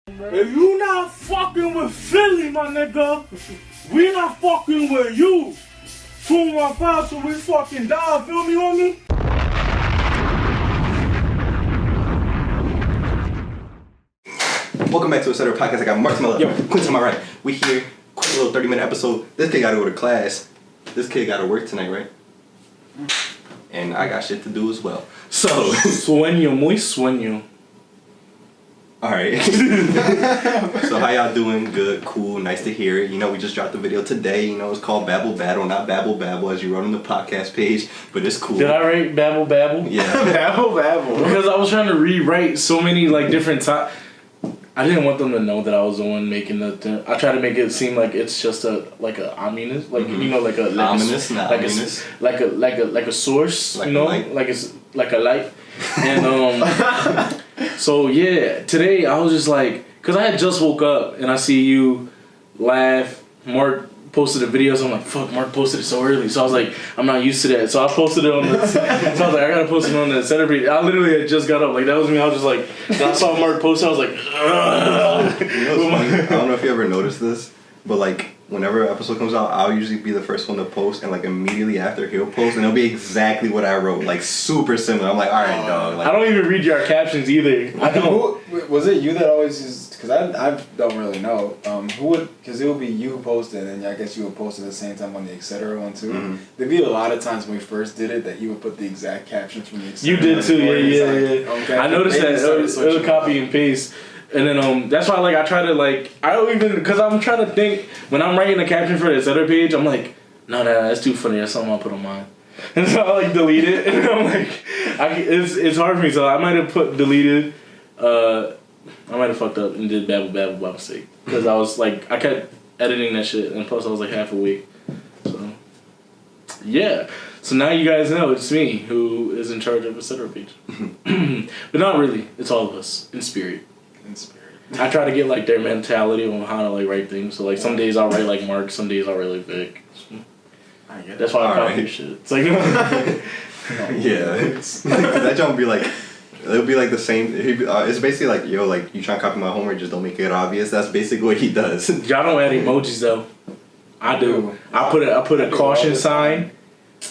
If you not fucking with Philly, my nigga, we not fucking with you. 215 till we fucking die, feel me, homie? Welcome back to Etc. Podcast. I got Mark to my left, Quinn to my right. We here, quick little 30-minute episode. This kid gotta go to class. This kid gotta work tonight, right? And I got shit to do as well. So Sueño, muy sueño. Alright. So how y'all doing? Good, cool, nice to hear it. You know, we just dropped the video today. You know, it's called Babble Battle, not Babble Babble as you wrote on the podcast page, but it's cool. Did I write Babble Babble? Yeah. Babble Babble. Because I was trying to rewrite so many like different times. I didn't want them to know that I was the one making the. I try to make it seem like it's just a ominous, like you know, like a ominous, not like ominous. like a source, like you know, like it's like a light, and so yeah, today I was just like, cause I had just woke up and I see you laugh. Mark posted a video, so I'm like, fuck, Mark posted it so early. So I was like, I'm not used to that. So I posted it on the, so I was like, I gotta post it on the center page. I literally had just got up. Like, that was me. I was just like, when I saw Mark post it, I was like, ugh. You know what's funny? I don't know if you ever noticed this, but like whenever an episode comes out, I'll usually be the first one to post, and like immediately after he'll post, and it'll be exactly what I wrote, like super similar. I'm like, all right, dog. Like, I don't even read your captions either. I don't. Was it you that always used? Because I don't really know. Who would? Because it would be you who posted, and then I guess you would post at the same time on the etc. one too. Mm-hmm. There'd be a lot of times when we first did it that he would put the exact captions from the etc. You did too, yeah. Okay. I noticed that. It was copy and paste. And then that's why like I try to like I don't even because I'm trying to think when I'm writing a caption for this other page I'm like no that's too funny, that's something I'll put on mine, and so I like delete it and I'm like it's hard for me, so I might have put deleted I might have fucked up and did babble by mistake because I was like I kept editing that shit and plus I was like half awake, so yeah. So now you guys know it's me who is in charge of the center page. But not really, it's all of us in spirit. I try to get like their mentality on how to like write things. So like some days I'll write like Mark, some days I'll write like Vic. That's why I copy your shit. It's like yeah, that jump be like, it'll be like the same. It's basically like, yo, like you try to copy my homework, just don't make it obvious. That's basically what he does. Y'all don't add emojis though. I do. I put a caution sign.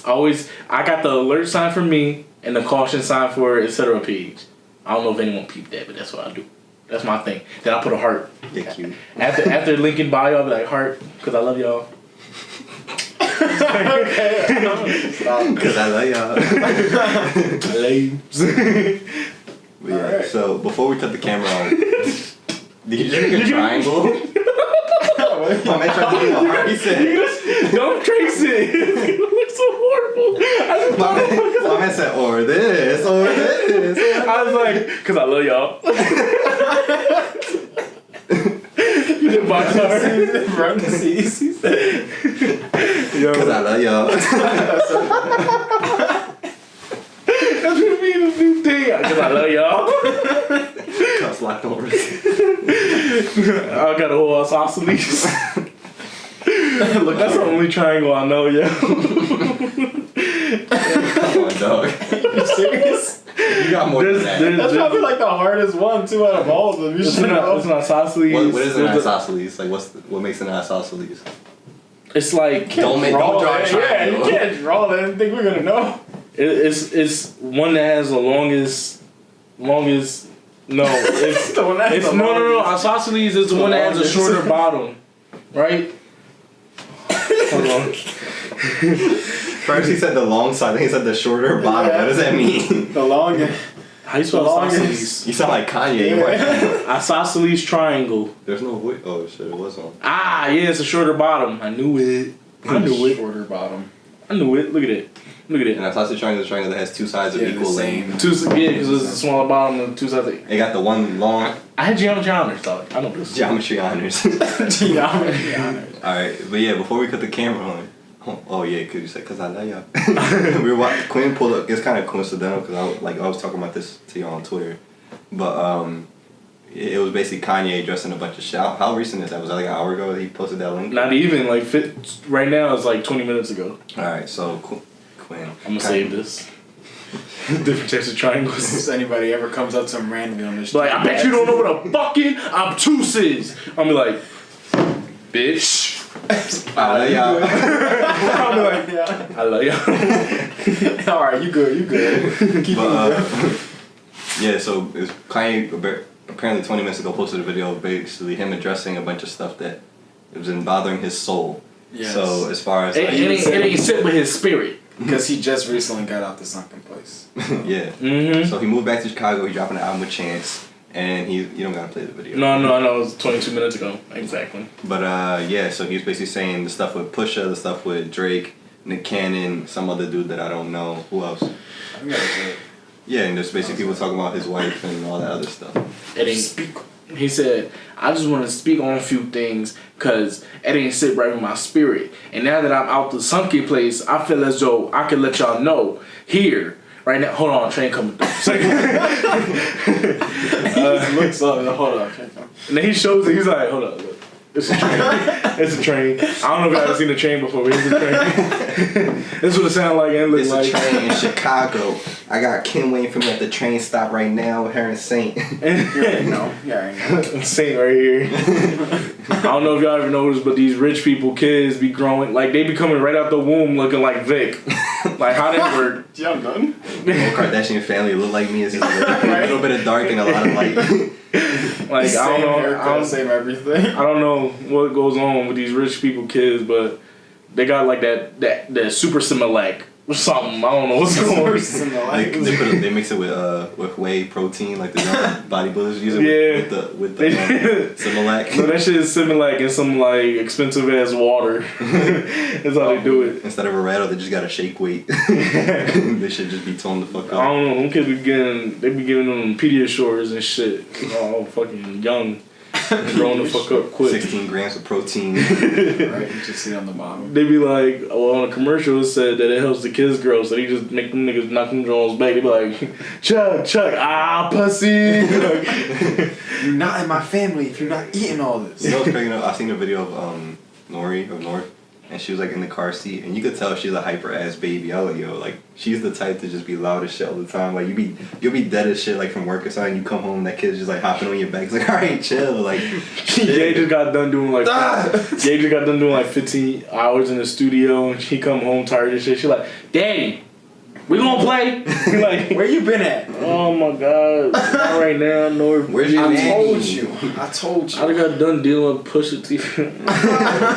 I got the alert sign for me and the caution sign for etc. page. I don't know if anyone peeped that, but that's what I do. That's my thing. Then I put a heart. Get cute. After link in bio, I'll be like heart because I love y'all. Because I love y'all. But yeah, right. So before we cut the camera on, did you just make a triangle? My man tried to do a heart. He said, don't trace it. It looks so horrible. My man said, or this. I was like, because I love y'all. You did box heart. Parentheses. He said, because I love y'all. That's gonna be the new thing. Because I love y'all. Cups locked over. I got a whole isosceles. Look, that's the only triangle I know, yo. Come on, dog. you serious? You got more than that. That's probably like the hardest one too out of all of them. It's not isosceles. What is an isosceles? Like what makes an isosceles? It's like don't draw a triangle. Yeah, you can't draw that. I didn't think we're gonna know. It's one that has the longest. No, it's the one that has no. Isosceles is the one that has a shorter bottom, right? Hold on. First he said the long side, then he said the shorter bottom. Yeah. What does that mean? The longest. How you spell isosceles? You sound like Kanye. Yeah. Isosceles triangle. There's no voice. Oh shit, it was on. Ah, yeah, it's a shorter bottom. I knew it. Shorter bottom. I knew it. Look at it. And isosceles triangle is a triangle that has two sides of equal length. Because it's a smaller bottom and two sides. It got the one long. I had geometry honors, dog. I know this. Geometry honors. Geometry honors. Alright, but yeah, before we cut the camera on. Oh yeah, because you said, because I love y'all. We were watching, Quinn pulled up, it's kind of coincidental because I was talking about this to y'all on Twitter. But it was basically Kanye dressed in a bunch of shit. How recent is that? Was that like an hour ago that he posted that link? Not even, like, right now it's like 20 minutes ago. Alright, so Quinn. I'm gonna save this. Different types of triangles. If anybody ever comes up to him randomly on the street, Like, I bet you don't know what a fucking obtuse is. I'm be like, bitch. I love y'all. I'm like, yeah. I love y'all. All right, you good, you good. Keep But, yeah, so it's Kanye apparently 20 minutes ago posted a video of basically him addressing a bunch of stuff that was been bothering his soul. Yes. So as far as It ain't sit with his spirit. Because he just recently got out the sunken place. yeah, Mm-hmm. so he moved back to Chicago. He's dropping an album with Chance, and you don't gotta play the video. No, it was 22 minutes ago. Exactly. But yeah, so he was basically saying the stuff with Pusha, the stuff with Drake, Nick Cannon, some other dude that I don't know. Who else? I think that was it. Yeah, and there's basically people talking about his wife and all that other stuff. It ain't. He said, I just want to speak on a few things because it ain't sit right with my spirit. And now that I'm out the sunken place, I feel as though I can let y'all know here, right now. Hold on, train coming through. He looks up. Hold up. And then he shows it. He's like, hold up, look. It's a train. It's a train. I don't know if y'all ever seen a train before, but it's a train. This is what it sounds like and it looks It's like. a train in Chicago. I got Kim waiting for me at the train stop right now with her and Saint. No, yeah, Saint right here. I don't know if y'all ever noticed, but these rich people kids be growing like they be coming right out the womb looking like Vic. Like how they were. I'm done. The whole Kardashian family look like me. It's just a little bit of dark and a lot of light. Like I don't know. Haircut, same everything. I don't know what goes on with these rich people kids, but they got like that super Similac or something. I don't know what's going on. They mix it with whey protein like the young bodybuilders use it Yeah. with the Similac. No, that shit is Similac and some like expensive ass water. That's how they do it. Instead of a rattle, they just got a shake weight. They should just be toned the fuck I up. don't know. Them kids they be giving them Pediasures and shit. All fucking young. Growing the fuck up quick. 16 grams of protein. Right, you just see on the bottom. They be like, well, on a commercial it said that it helps the kids grow, so they just make them niggas knock them drones back. They be like, Chuck, pussy. You're not in my family if you're not eating all this. You know what's crazy? I seen a video of Nori of North, and she was like in the car seat, and you could tell she's a hyper ass baby. I was like, yo, like she's the type to just be loud as shit all the time. Like you'll be dead as shit like from work or something. You come home, that kid's just like hopping on your back. It's like, all right, chill. Like Ye just got done doing like 15 hours in the studio, and she come home tired and shit. She like, Daddy, we gonna play? Like, Where you been at? oh my god, not right now, Nor. Where's your I nanny? told you. I done got done dealing with Pusha T.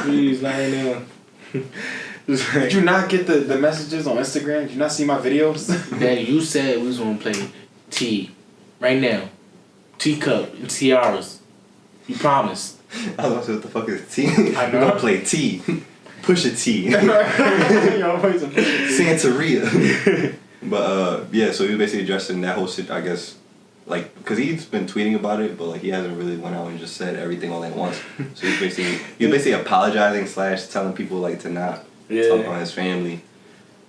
Please, not right now. Did you not get the messages on Instagram? Did you not see my videos? Daddy, you said we was gonna play T right now. Teacup and tiaras. You promised. I was about to say, what the fuck is T? I We're know. gonna play T. Pusha T. Santeria. But yeah, so he was basically addressing that whole shit, I guess, like, because he's been tweeting about it, but like he hasn't really went out and just said everything all at once. So he's basically apologizing / telling people like to not talk on his family.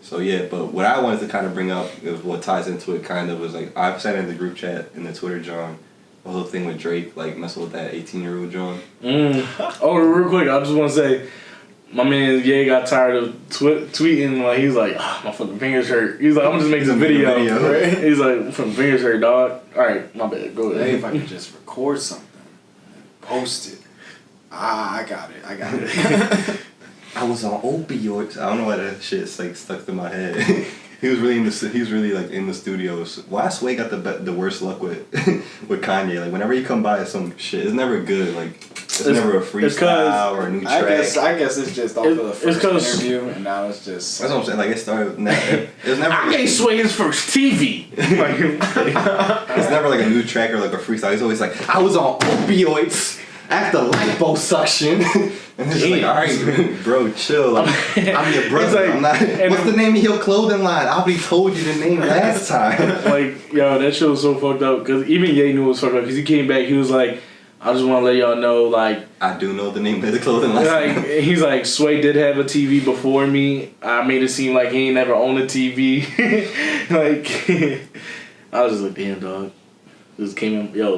So yeah, but what I wanted to kind of bring up is what ties into it kind of was like I've said in the group chat in the Twitter, John, the whole thing with Drake, like messing with that 18-year-old John. Oh, real quick, I just want to say, my man Ye got tired of tweeting. Like he's like, my fucking fingers hurt. He's like, I'm just making a video. Right? He's like, my fucking fingers hurt, dog. All right, my bad. Go Hey, ahead. if I could just record something, and post it. I got it. I was on opioids. I don't know why that shit's like stuck to my head. He was really like in the studios. Why Sway got the worst luck with with Kanye? Like whenever you come by some shit, it's never good. Like it's never a freestyle or a new track. I guess it's just off of the first 'cause- interview, and now it's just. That's what I'm saying. Like it started. It was never. I gave Sway his first TV. It's never like a new track or like a freestyle. He's always like, I was on opioids after liposuction. And it's just like, all right, bro, chill. Like, I'm your brother. Like, I'm not. What's the name of your clothing line? I already told you the name last time. Like, yo, that shit was so fucked up. Because even Ye knew it was fucked up. Because he came back, he was like, I just want to let y'all know, like, I do know the name of the clothing line. like he's like, Sway did have a TV before me. I made it seem like he ain't never owned a TV. Like, I was just like, damn, dog. Just came in, yo.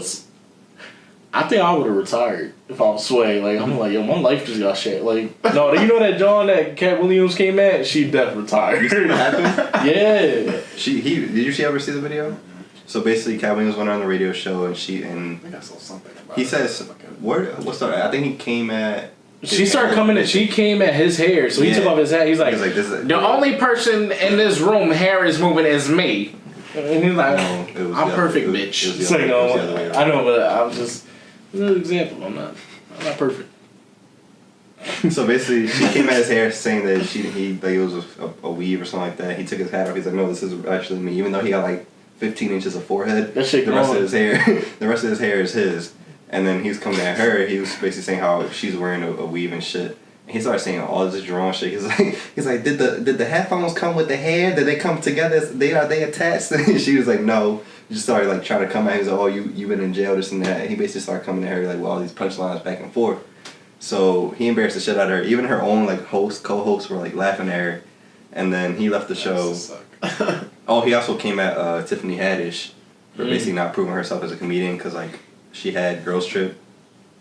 I think I would have retired if I was Sway. Like I'm like, yo, my life just got shit. Like no, you know that John that Cat Williams came at? She definitely retired. You see what happened? Yeah. Did you ever see the video? So basically, Cat Williams went on the radio show and I think I saw something about he it. says, what's the? I think he came at. She started coming and she came at his hair, so he took off his hat. He's like, this is, the only person in this room hair is moving is me. And he's like, No, it was I'm the perfect, other- bitch. it was It's the like, other- it was the other way no, around. I know, but I'm just an example. I'm not perfect. So basically, she came at his hair saying that it was a weave or something like that. He took his hat off. He's like, no, this is actually me. Even though he got like 15 inches of forehead, That shit the rest of growing. his hair, the rest of his hair is his. And then he was coming at her. He was basically saying how she's wearing a weave and shit. And he started saying all this drawn shit. He's like, did the headphones come with the hair? Did they come together? Are they attached? And she was like, no. He just started like trying to come at him. He's like, oh, you been in jail, this and that. And he basically started coming at her like with all these punchlines back and forth. So he embarrassed the shit out of her. Even her own like co-hosts were like laughing at her. And then he left the show. Oh, he also came at Tiffany Haddish for basically not proving herself as a comedian because like she had Girls Trip,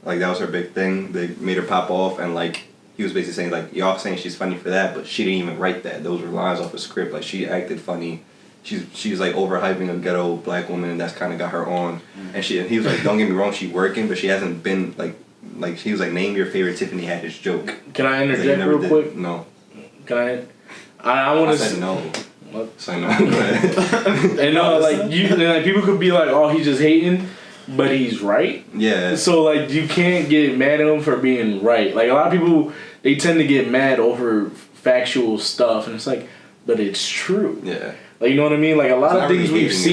like that was her big thing. They made her pop off, and like he was basically saying like y'all saying she's funny for that, but she didn't even write that. Those were lines off a script. Like she acted funny. She's like overhyping a ghetto black woman, and that's kind of got her on. And he was like, don't get me wrong, she working, but she hasn't been like he was like, name your favorite Tiffany Haddish joke. Can I He's like, interject real quick? No. Can I want I to said no. What? So no. And like people could be like, oh, he's just hating, but he's right. Yeah. So like you can't get mad at him for being right. Like a lot of people, they tend to get mad over factual stuff, and it's like, but it's true. Yeah. Like you know what I mean? Like a lot It's of not things really we've hating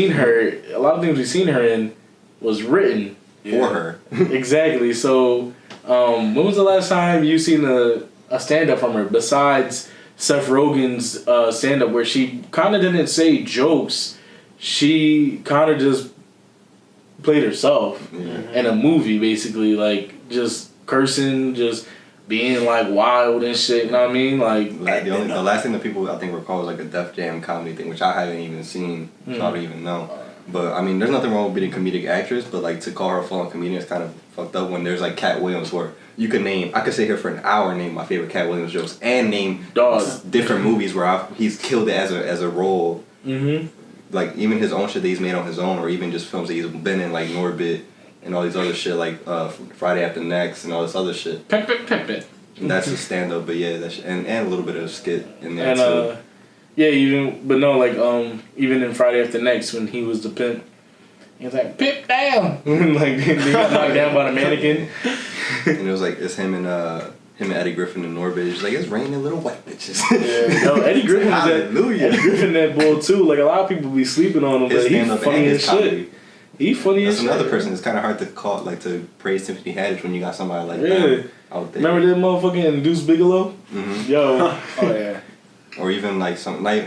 seen her in was written For her. exactly. So when was the last time you seen a stand up from her besides Seth Rogen's stand up where she kind of didn't say jokes? She kind of just played herself in a movie, basically, like just cursing, just being like wild and shit. You know what I mean? Like The last thing that people I think recall is like a Def Jam comedy thing, which I haven't even seen, so I don't even know. But I mean, there's nothing wrong with being a comedic actress, but like to call her a full-on comedian is kind of fucked up when there's like Cat Williams, where you could name, I could sit here for an hour and name my favorite Cat Williams jokes and name different movies where he's killed it as a role. Mm-hmm. Like even his own shit that he's made on his own, or even just films that he's been in, like Norbit and all these other shit, like Friday After Next and all this other shit. Pep. And that's a stand up, but yeah, that's and a little bit of a skit in there And too. yeah, even in Friday After Next when he was the pimp, he was like pimp down, like they got knocked down by the mannequin. And it was like it's him and Eddie Griffin and Norbit. It's like it's raining little white bitches. Yeah, no, Eddie Griffin was Hallelujah. Eddie Griffin that bull too. Like a lot of people be sleeping on him, His but he's stand up funny and as his shit. comedy. He funny That's as shit. another person. It's kind of hard to call, like to praise Tiffany Haddish when you got somebody like Yeah. that out there. Remember that motherfucking Deuce Bigelow? Mm-hmm. Yo, Oh yeah. Or even like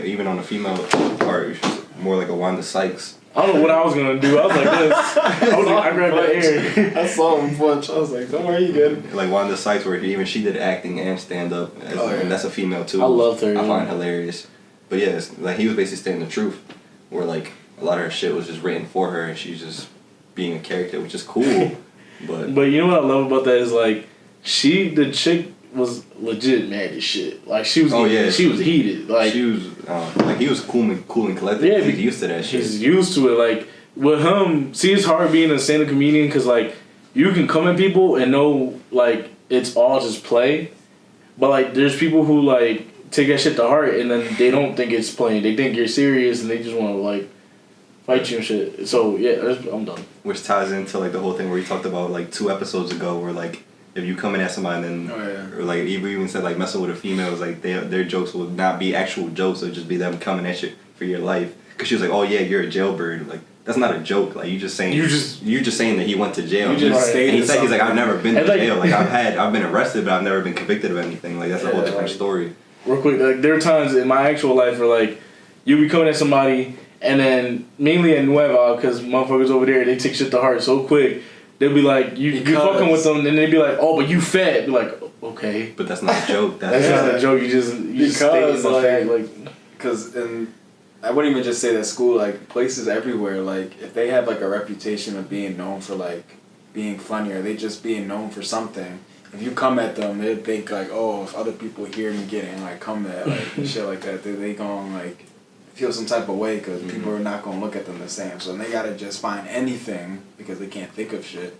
even on the female part, more like a Wanda Sykes. I don't know what I was gonna do. I was like this. I grabbed the air. I saw him punch. I was like, don't worry, you good. Like Wanda Sykes, where she did acting and stand up, and that's a female too. I loved her. I find hilarious. But yeah, it's, like he was basically stating the truth, where like a lot of her shit was just written for her, and she's just being a character, which is cool. But you know what I love about that is like the chick was legit mad as shit. Like she was she was heated. Like she was like he was cool and collected. Yeah, He's used to that shit. he's used to it. Like with him, see, it's hard being a stand-up comedian because like you can come at people and know like it's all just play, but like there's people who like take that shit to heart and then they don't think it's playing. They think you're serious and they just want to like fight you and shit. So yeah, I'm done. Which ties into like the whole thing where we talked about like 2 episodes ago, where like if you come in at somebody and then or like we even said like messing with a female is like their jokes will not be actual jokes, it'll just be them coming at you for your life. Cause she was like, oh yeah, you're a jailbird. Like that's not a joke. Like you're just saying that he went to jail. You just and he's like I've never been to like, jail. Like I've been arrested, but I've never been convicted of anything. Like that's a whole different story. Real quick, like there are times in my actual life where like you be coming at somebody and then mainly at Nueva, because motherfuckers over there they take shit to heart so quick. They'll be like you fucking with them and they'd be like, oh, but you fat. Be like, okay, But that's not a joke. that's not a joke. You just state the fact like because I wouldn't even just say that school, like places everywhere, like if they have like a reputation of being known for like being funny or they just being known for something, if you come at them, they think like, oh, if other people hear me getting like come at like shit like that, they gonna like feel some type of way because people are not gonna look at them the same. So then they gotta just find anything because they can't think of shit.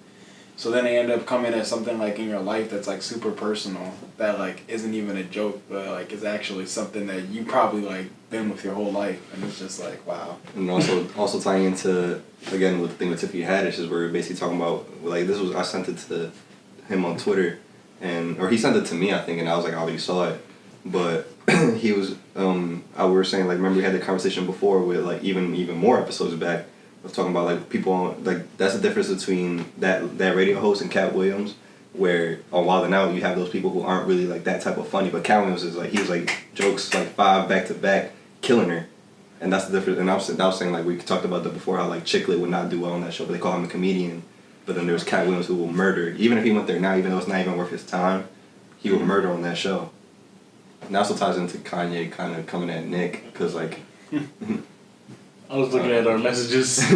So then they end up coming at something like in your life that's like super personal that like isn't even a joke but like is actually something that you probably like been with your whole life, and it's just like wow. And also tying into again with the thing with Tiffany Haddish is where we're basically talking about like this was I sent it to him on Twitter or he sent it to me I think and I was like I already saw it, but he was we were saying like remember we had the conversation before with like even more episodes back. I was talking about like people on like that's the difference between that radio host and Cat Williams, where on Wild 'N Out you have those people who aren't really like that type of funny, but Cat Williams is like he was like jokes like 5 back to back killing her, and that's the difference. And I was saying like we talked about that before how like Chicklet would not do well on that show, but they call him a comedian, but then there's Cat Williams who will murder even if he went there now, even though it's not even worth his time, he will murder on that show. And that also ties into Kanye kind of coming at Nick because like. I was looking at our messages. So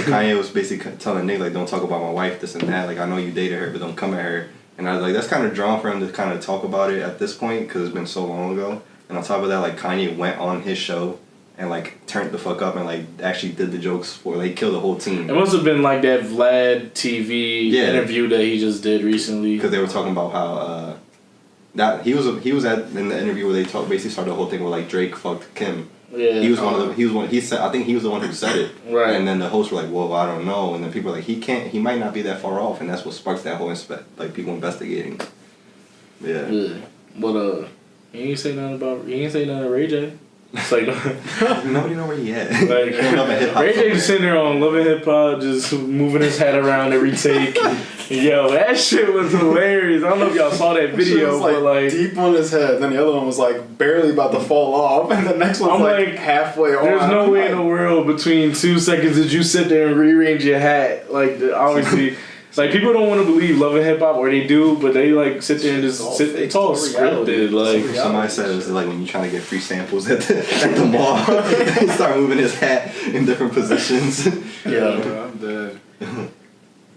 Kanye was basically telling Nick, like, don't talk about my wife, this and that. Like, I know you dated her, but don't come at her. And I was like, that's kind of drawn for him to kind of talk about it at this point because it's been so long ago. And on top of that, like, Kanye went on his show and, like, turned the fuck up and, like, actually did the jokes for, like, killed the whole team. It must have been like that Vlad TV interview that he just did recently. Because they were talking about how, that he was in the interview where they basically started the whole thing where, like, Drake fucked Kim. Yeah. He said I think he was the one who said it. Right. And then the hosts were like, well, I don't know. And then people were like, he might not be that far off, and that's what sparked that whole like people investigating. Yeah. Yeah. But he ain't say nothing to Ray J. It's like nobody know where he at. Like Ray J just sitting there on Love and Hip Hop, just moving his head around every take. Yo, that shit was hilarious. I don't know if y'all saw that video, was, but like deep on his head. Then the other one was like barely about to fall off, and the next one's like halfway on. There's no way in the world between 2 seconds that you sit there and rearrange your hat. Like obviously. Like, people don't want to believe Love and Hip Hop, or they do, but they, like, sit there and just sit. It's all scripted. Like, somebody said it was like when you're trying to get free samples at the mall, he start moving his hat in different positions. Yeah, I'm dead.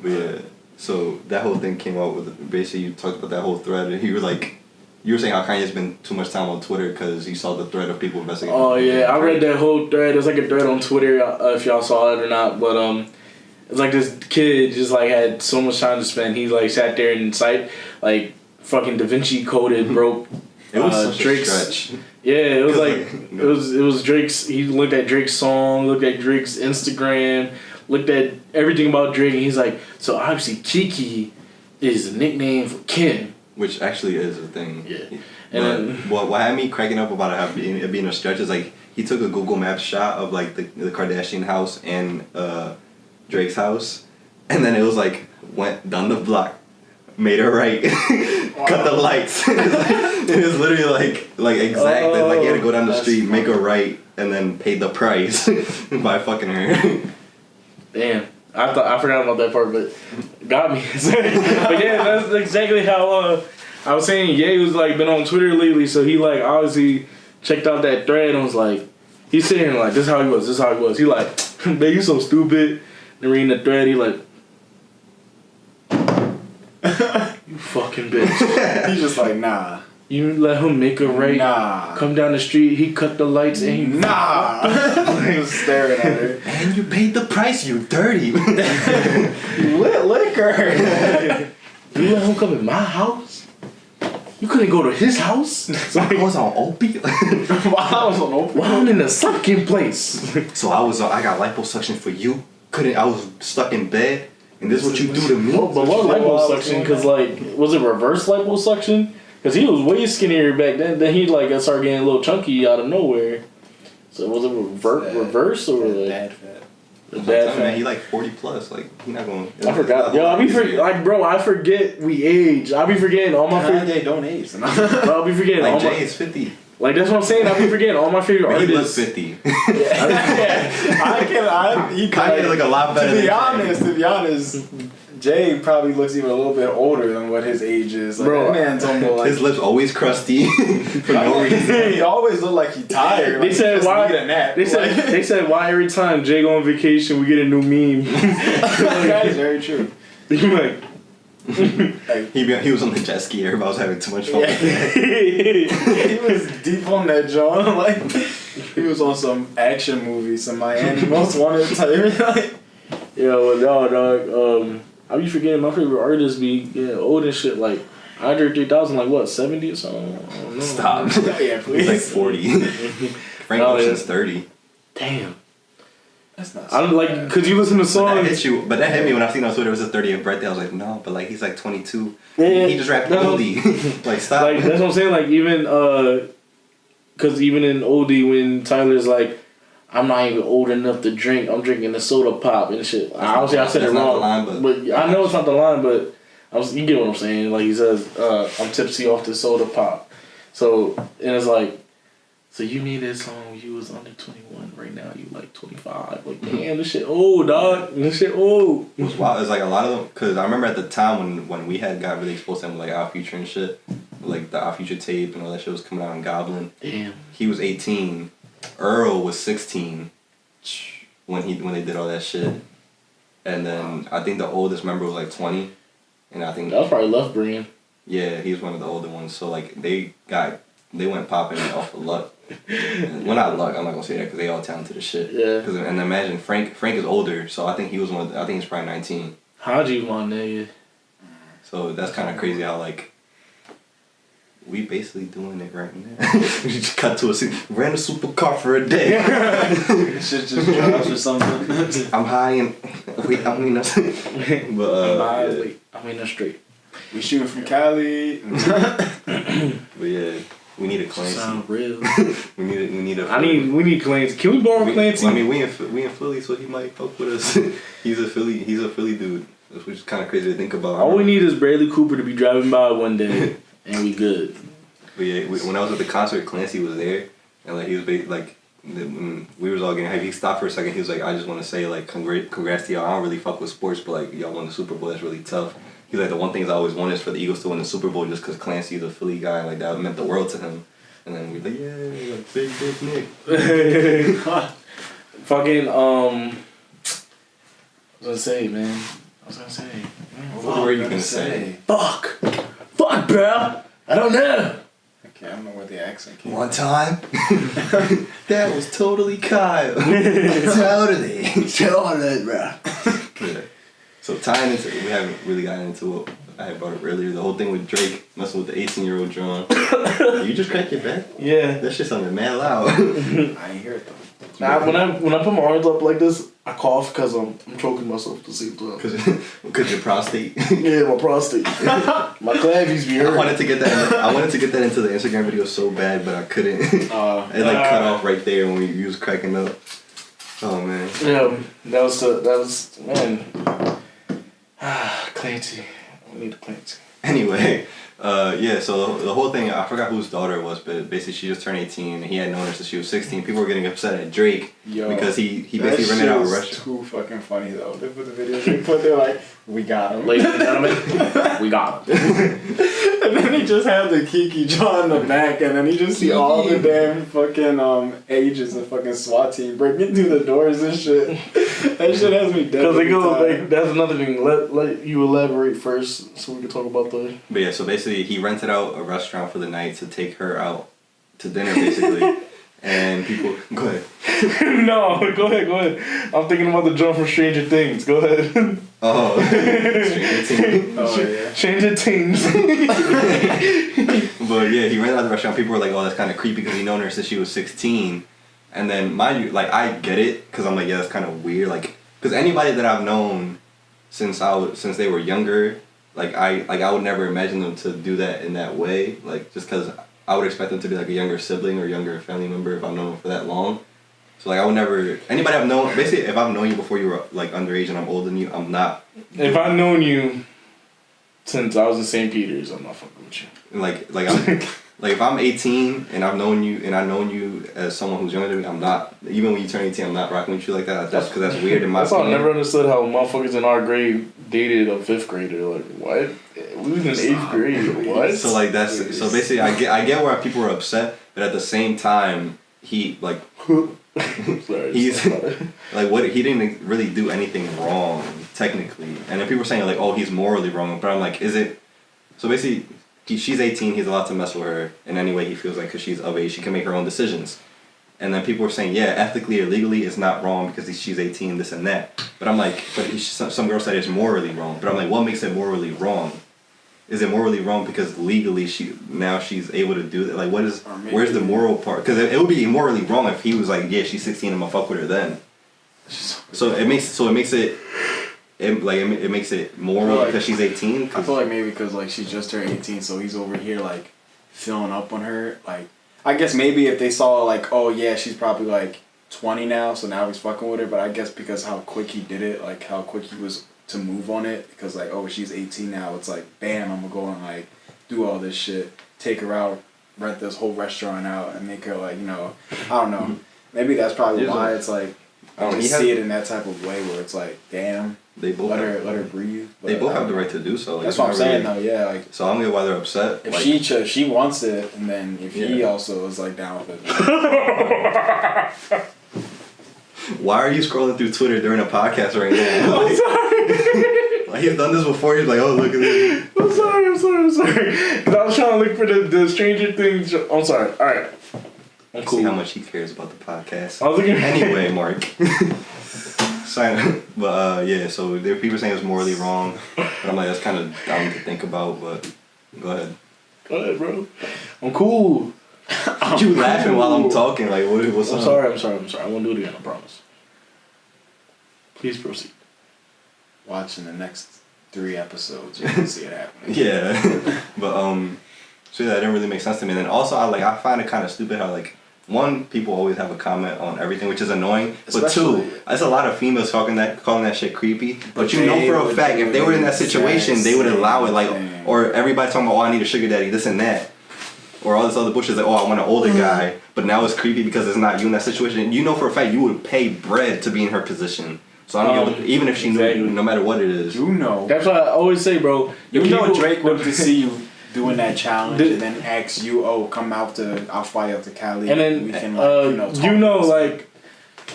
But yeah, so that whole thing came out with, basically, you talked about that whole thread, and you were saying how Kanye's been too much time on Twitter because you saw the thread of people investigating. Oh, yeah, I read that whole thread. There's, like, a thread on Twitter, if y'all saw it or not, but, it's like this kid just like had so much time to spend. He like sat there and like fucking Da Vinci coded broke. It was such Drake's. a stretch. Yeah, it was like it was Drake's. He looked at Drake's song, looked at Drake's Instagram, looked at everything about Drake, and he's like, so obviously Kiki is a nickname for Kim, which actually is a thing. Yeah, and what had me cracking up about it being a stretch is like he took a Google Maps shot of like the Kardashian house and Drake's house, and then it was like went down the block, made a right, cut the lights. It was literally like exactly like you had to go down the street, make a right, and then pay the price by fucking her. Damn, I forgot about that part, but got me. But yeah, that's exactly how I was saying. Ye was like been on Twitter lately, so he like obviously checked out that thread and was like, he's sitting here like, this is how he was. He like, man, you so stupid. And reading the thread, he like, you fucking bitch. He's just like, nah. You let him make a right. Nah. Come down the street, he cut the lights and he nah. He was staring at her. And you paid the price, you dirty. You lit liquor. You let him come in my house? You couldn't go to his house? I was on opiate. Well, I'm in the sucking place. So I got liposuction for you. I was stuck in bed, and this is what you do to me. But what liposuction? Because like, was it reverse liposuction? Because he was way skinnier back then. Then he like started getting a little chunky out of nowhere. So was it reverse or like dad fat? The dad fat. Man, he like 40 plus. Like he not going. I forgot. Yo, I forget we age. I be forgetting all my favorite. They don't age. I'll be forgetting like all Jay my. is 50. Like that's what I'm saying. I'll be forgetting all my favorite He artists. looks 50. Kanye look a lot better. To be honest, Jay probably looks even a little bit older than what his age is. Like, bro, that man's almost like his lips always crusty for no reason. He always look like he tired. They said why? They said why every time Jay go on vacation we get a new meme. That is very true. Like, he was on the jet ski. Everybody was having too much fun. Yeah. He was deep on that John. Like he was on some action movie, some Miami Most Wanted type. Like, yeah, well, no, dog. I be forgetting my favorite artists be getting old and shit. Like Andre 3000, like what, 70 or something? I don't know. Stop. yeah, please. He's like 40. Frank Ocean's 30. Damn. That's not. I don't like, cause you listen to But songs. that hit you. But that hit me when I seen on Twitter it was his 30th birthday. I was like, no, but like he's like 22. Yeah, He just rapped no. oldie. Like stop. Like that's what I'm saying. Like even cause even in oldie when Tyler's like, I'm not even old enough to drink. I'm drinking the soda pop and shit. Obviously I said it That's not wrong, the line, but I know it's not the line. But you get what I'm saying. Like he says, I'm tipsy off the soda pop. So and it's like, so you made that song when you was under 21. Right now you like 25. Like damn, this shit old, dog. This shit old. it was wild. It's like a lot of them, because I remember at the time when we had got really exposed to him, like Our Future and shit, like the Our Future tape and all that shit was coming out in Goblin. Damn. He was 18. Earl was 16 when they did all that shit, and then I think the oldest member was like 20, and I think That was probably Left Brain. yeah, he was one of the older ones. So like they went popping off of luck. Well, not luck. I'm not gonna say that because they all talented as shit. Yeah. And imagine Frank is older, so I think he was I think he's probably 19. Haji one nigga. So that's kind of crazy how like we basically doing it right now. We just cut to a scene. Ran a supercar for a day. Shit just drops or something. I'm high and wait. I mean, but yeah. Wait, I mean that's straight. We shooting from Cali. But yeah, we need a Clancy. Sound real. We need a. We need Clancy. Can we borrow Clancy? I mean, we in Philly, so he might fuck with us. He's a Philly dude, which is kind of crazy to think about. All we need is Bradley Cooper to be driving by one day, and we good. But yeah, when I was at the concert, Clancy was there, and like he was like, when we was all getting hyped, he stopped for a second. He was like, "I just want to say like, congrats to y'all. I don't really fuck with sports, but like y'all won the Super Bowl. That's really tough." He's like, the one thing I always wanted is for the Eagles to win the Super Bowl, just because Clancy's a Philly guy, like that meant the world to him. And then we like, yeah, like big Nick. Fucking I was gonna say, man. What were you gonna say? Fuck, bro. I don't know. I don't know where the accent came One time, that was totally Kyle. Totally, bro. Yeah. So tying into, we haven't really gotten into it. I had brought up earlier, the whole thing with Drake messing with the 18-year-old John. You just crack your back? Yeah. That shit sounded mad loud. I ain't hear it though. Nah, when I put my arms up like this, I cough because I'm choking myself to sleep. Because your prostate. Yeah, my prostate. My clavies be hurting. I wanted to get that into the Instagram video so bad, but I couldn't. It cut off right there when you was cracking up. Oh man. Yeah, that was man. Clancy. We need a Clancy. Anyway, yeah, so the whole thing, I forgot whose daughter it was, but basically she just turned 18 and he had known her since she was 16. People were getting upset at Drake because he basically rented out a restaurant. Too fucking funny though. They put the videos they put there like, we got him. Ladies and gentlemen, we got him. And then he just had the Kiki John in the back, and then you just see all the damn fucking ages of fucking SWAT team breaking through the doors and shit. That shit has me dead. Because it goes like, that's another thing. Let you elaborate first so we can talk about the. But yeah, so basically he rented out a restaurant for the night to take her out to dinner, basically. And people, go ahead. No, go ahead. I'm thinking about the jump from Stranger Things. Go ahead. Oh, Stranger Things. Oh yeah. Stranger Things. But yeah, he rented out the restaurant. People were like, "Oh, that's kind of creepy," because he known her since she was 16. And then, mind you, like I get it, because I'm like, yeah, that's kind of weird. Like, because anybody that I've known since they were younger, like I would never imagine them to do that in that way. Like, just because I would expect them to be like a younger sibling or younger family member if I've known them for that long. So like I would never, anybody I've known, basically if I've known you before you were like underage and I'm older than you, I'm not. If I've known you since I was in St. Peter's, I'm not fucking with you. Like I'm, like if I'm 18 and I've known you and I've known you as someone who's younger than me, I'm not, even when you turn 18, I'm not rocking with you like that. That's because that's weird in my opinion. I never understood how motherfuckers in our grade dated a 5th grader. Like, what? We was in 8th grade. What? So like that's, so basically I get why people are upset, but at the same time, he like, Sorry, he's like, what, he didn't really do anything wrong technically. And then people are saying like, oh, he's morally wrong. But I'm like, is it? So basically, she's 18. He's allowed to mess with her in any way he feels like, because she's of age. She can make her own decisions. And then people are saying, yeah, ethically or legally, it's not wrong because she's 18, this and that. But I'm like, some girl said it's morally wrong. But I'm like, what makes it morally wrong? Is it morally wrong because legally she's able to do that? Like, where's the moral part? Because it would be morally wrong if he was like, yeah, she's 16, I'm gonna fuck with her then. So it makes it moral because she's 18. I feel like maybe because like she just turned 18, so he's over here like filling up on her. Like, I guess maybe if they saw like, oh yeah, she's probably like 20 now, so now he's fucking with her. But I guess because how quick he did it, like how quick he was to move on it, because like, oh, she's 18 now, it's like, bam, I'm gonna go and like do all this shit, take her out, rent this whole restaurant out, and make her like, you know, I don't know, maybe that's probably why it's like, I just see it in that type of way where it's like, damn, they both let her breathe. They both have the right to do so. Like, that's what I'm saying though, yeah. Like, so I don't get why they're upset. If like, she wants it, and then if he also is like down with it. Why are you scrolling through Twitter during a podcast right now? I'm sorry. Like, he's done this before. He's like, oh, look at this. I'm sorry. Because I was trying to look for the Stranger Things. I'm sorry. All right. I'm cool. See how much he cares about the podcast. I was looking. Anyway, Mark. Sign up. But yeah, so there are people saying it's morally wrong. But I'm like, that's kind of dumb to think about. But go ahead. Go ahead, bro. I'm cool. You laughing while I'm talking? Like, what's up? I'm sorry. I won't do it again. I promise. Please proceed. Watching the next 3 episodes, you can see it happening. Yeah, but so yeah, that didn't really make sense to me. And then also, I find it kind of stupid how like, one, people always have a comment on everything, which is annoying. But 2, there's a lot of females calling that shit creepy. But you know for a fact, if they were in that situation, they would allow it. Like, or everybody talking about, oh, I need a sugar daddy, this and that. Or all this other bullshit, like, oh, I want an older guy, but now it's creepy because it's not you in that situation. You know for a fact you would pay bread to be in her position. So I don't give even if she knew, no matter what it is. You know. That's what I always say, bro. You know Drake wanted to see you doing that challenge and then ask you, oh, come out I'll fly out to Cali. And then, we can, like, like,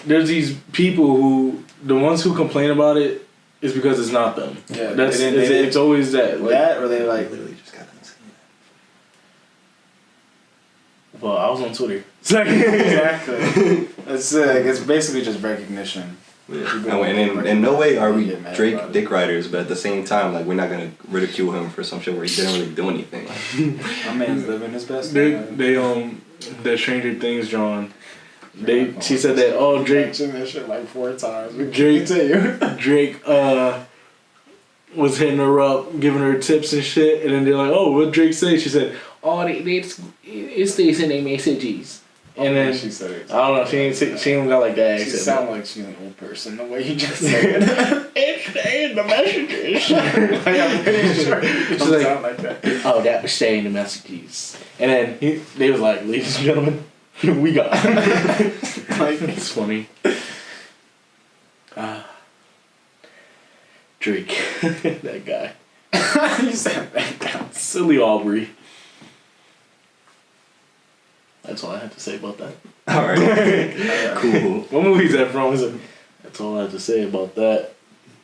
there's these people who, the ones who complain about it is because it's not them. Yeah, it's always that. Like, that, or they like, literally just got done saying that. Well, I was on Twitter. exactly. It's basically just recognition. Yeah. And in no way are we Drake dick riders, but at the same time, like, we're not gonna ridicule him for some shit where he didn't really do anything. My man's living his best. The Stranger Things, John. She said that, oh, Drake mentioned that shit like 4 times. Drake was hitting her up, giving her tips and shit, and then they're like, oh, what Drake say? She said, oh, it stays in their messages. And then she said it. I don't know. She ain't got like that accent. She sound like she's an old person the way you just said it. It's in the messages. Like, I'm pretty sure it don't sound like that. Oh, that was stay in the messages. And then they was like, ladies and gentlemen, we got. Like, it's funny. Drake, that guy. You said that guy. Silly Aubrey. That's all I have to say about that. Alright. Cool. What movie is that from? That's all I have to say about that.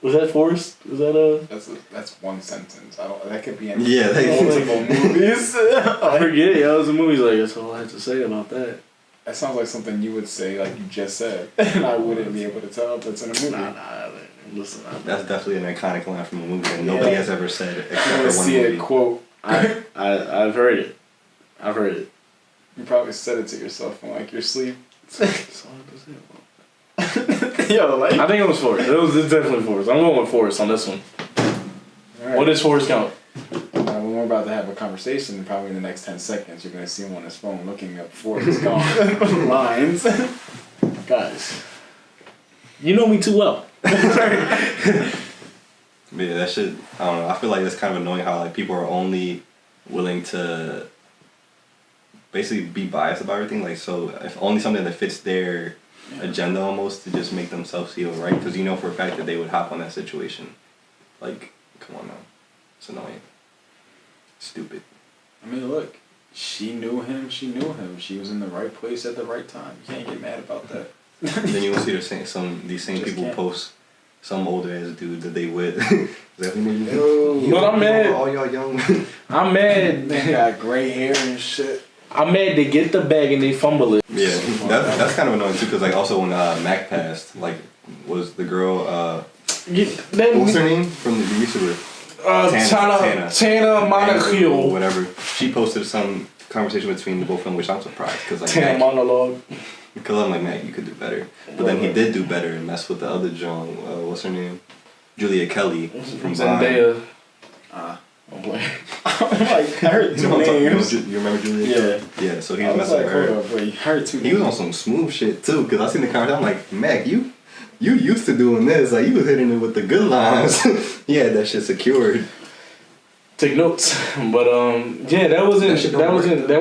Was that Forrest? Was that That's one sentence. That could be any multiple movies. I forget. Yeah, it was a movie. Like, that's all I have to say about that. That sounds like something you would say, like you just said, and I wouldn't be able to tell if it's in a movie. Nah. Listen, that's definitely an iconic line from a movie that nobody has ever said except for one see movie. A quote. I've heard it. You probably said it to yourself in like your sleep. That's all I have to say about it. Yo, like, I think it was Forrest. It's definitely Forrest. I'm going with Forrest on this one. Right. What does Forrest count? When we're about to have a conversation, probably in the next 10 seconds, you're going to see him on his phone looking up Forrest Gump lines. Guys, you know me too well. Yeah, that shit, I don't know. I feel like it's kind of annoying how like people are only willing to basically be biased about everything. Like, so if only something that fits their agenda almost to just make themselves feel right, because you know for a fact that they would hop on that situation. Like, come on now, it's annoying. Stupid. I mean, look, she knew him. She was in the right place at the right time. You can't get mad about that. Then you will see these same Just people can't. post some older ass dude that they with. Like, But I'm mad. All y'all young. I'm mad. They got gray hair and shit. I'm mad they get the bag and they fumble it. Yeah, that's kind of annoying too, because like also when Mac passed, like was the girl what's her name from the YouTuber? Tana Montiel. Whatever. She posted some conversation between the both of them, which I'm surprised because like Tana monologue. because I'm like, Mac, you could do better. But then he did do better and messed with the other John. What's her name? Julia Kelly from Zendaya. I'm like, I heard two names. You remember Julia? Yeah. Kelly? Yeah. So he was I was messing like, with her. hold up, wait, I heard two. He was on some smooth shit too, cause I seen the conversation. I'm like, Mac, you used to doing this. Like you was hitting it with the good lines. He had that shit secured. Take notes, but yeah, that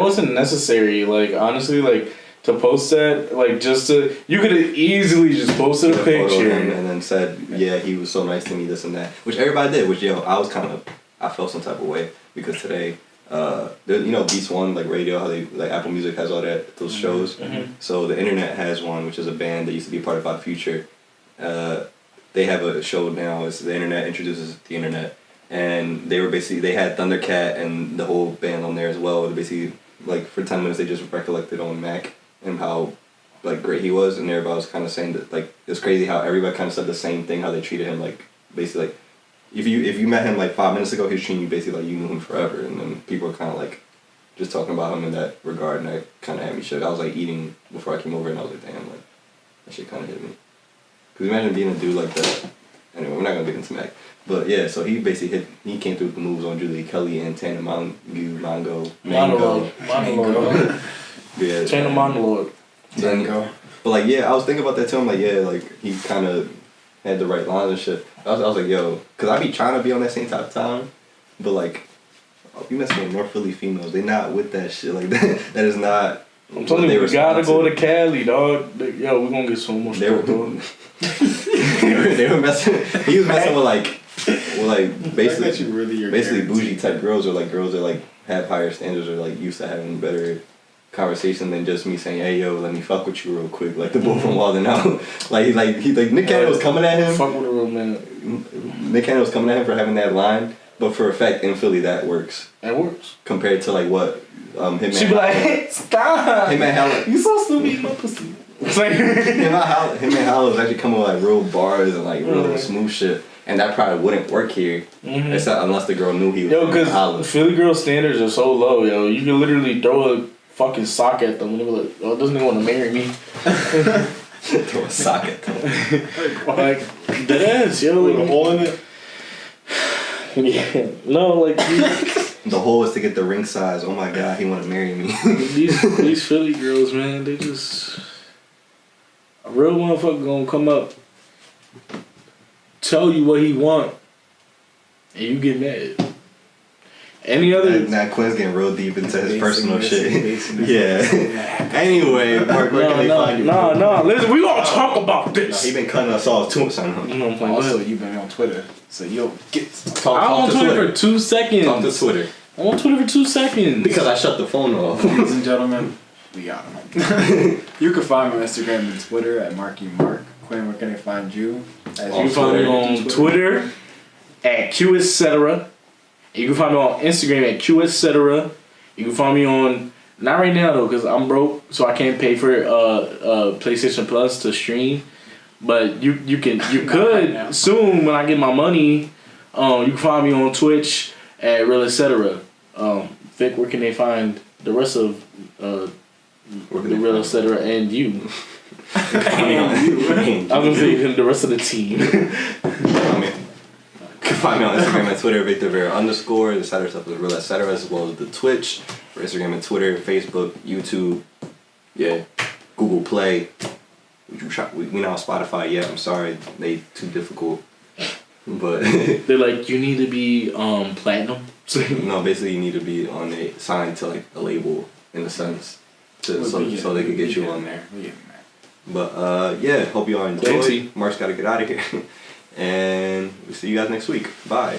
wasn't necessary. Like honestly, like to post that, like just to you could have easily just posted a picture and then said, yeah, he was so nice to me, this and that, which everybody did. Which I felt some type of way because today, you know, Beats One, like radio, how they like Apple Music has all those shows. Mm-hmm. So the Internet has one, which is a band that used to be part of Odd Future. They have a show now. It's the Internet introduces the Internet. And they had Thundercat and the whole band on there as well. They basically, like, for 10 minutes, they just recollected on Mac and how, like, great he was. And everybody was kind of saying that, like, it's crazy how everybody kind of said the same thing, how they treated him, like, basically, like, if you met him, like, 5 minutes ago, he was treating you basically like you knew him forever. And then people were kind of, like, just talking about him in that regard. And that kind of had me shook. I was, like, eating before I came over, and I was like, damn, like, that shit kind of hit me. Because imagine being a dude like that. Anyway, we're not going to get into Mac. But yeah, so he basically he came through with the moves on Julia Kelly and Tana Mango. Monologue. Yeah. Tana Monologue. But like, yeah, I was thinking about that too. I'm like, yeah, like he kind of had the right lines and shit. I was like, yo, because I be trying to be on that same type of time, but like, you messing with North Philly females, they not with that shit. Like that is not. I'm telling you, we gotta go to Cali, dog. Yo, we gonna get so much they were messing. He was messing with like basically bougie type girls, or like girls that like have higher standards, or like used to having better conversation than just me saying, hey yo, let me fuck with you real quick. Like the both from Wildin' Out. like Nick Cannon was coming at him. Fuck with a real man. Nick Cannon was coming at him for having that line, but for a fact in Philly that works. It works. Compared to like what Hitman. She be like, hey, stop. Hitman Holla. You so stupid, you my pussy. It's like Hitman Holla was actually coming with like real bars and like real smooth shit. And that probably wouldn't work here, except unless the girl knew he was. Yo, because Philly girl standards are so low, yo. You can literally throw a fucking sock at them and they be like, oh, doesn't he want to marry me? Throw a sock at them. Like, that ass, yo. With a hole in it? Yeah. No, like, the hole is to get the ring size. Oh my god, he want to marry me. these Philly girls, man, they just. A real motherfucker gonna come up, tell you what he want, and you get mad. Any other? Now Quinn's getting real deep into his personal shit. Yeah. Anyway, Mark, where can they find you? No. Listen, we gonna talk about this. He been cutting us off too much. Also, you've been on Twitter, so yo, I'm on Twitter for 2 seconds. Talk to Twitter. I'm on Twitter for 2 seconds. Because I shut the phone off. ladies and gentlemen, we got him. You can find me on Instagram and Twitter at MarkyMark. Quinn, where can I find you? You can find me on Twitter at QEtcetera. You can find me on Instagram at QEtcetera. You can find me on, not right now though, because I'm broke, so I can't pay for PlayStation Plus to stream. But you could soon when I get my money. You can find me on Twitch at RealEtcetera. Vic, where can they find the rest of the RealEtcetera and you? I was gonna say the rest of the team. You can find me on Instagram and Twitter, Victor Vera _. The Saturday stuff is RealEtcetera, as well as the Twitch for Instagram and Twitter, Facebook, YouTube, Google Play. We not on Spotify yet. I'm sorry, they too difficult. But they're like, you need to be platinum. No, basically you need to be on signed to like a label in a sense, so they could get you on there. But hope you all enjoyed. Mark's got to get out of here. And we'll see you guys next week. Bye.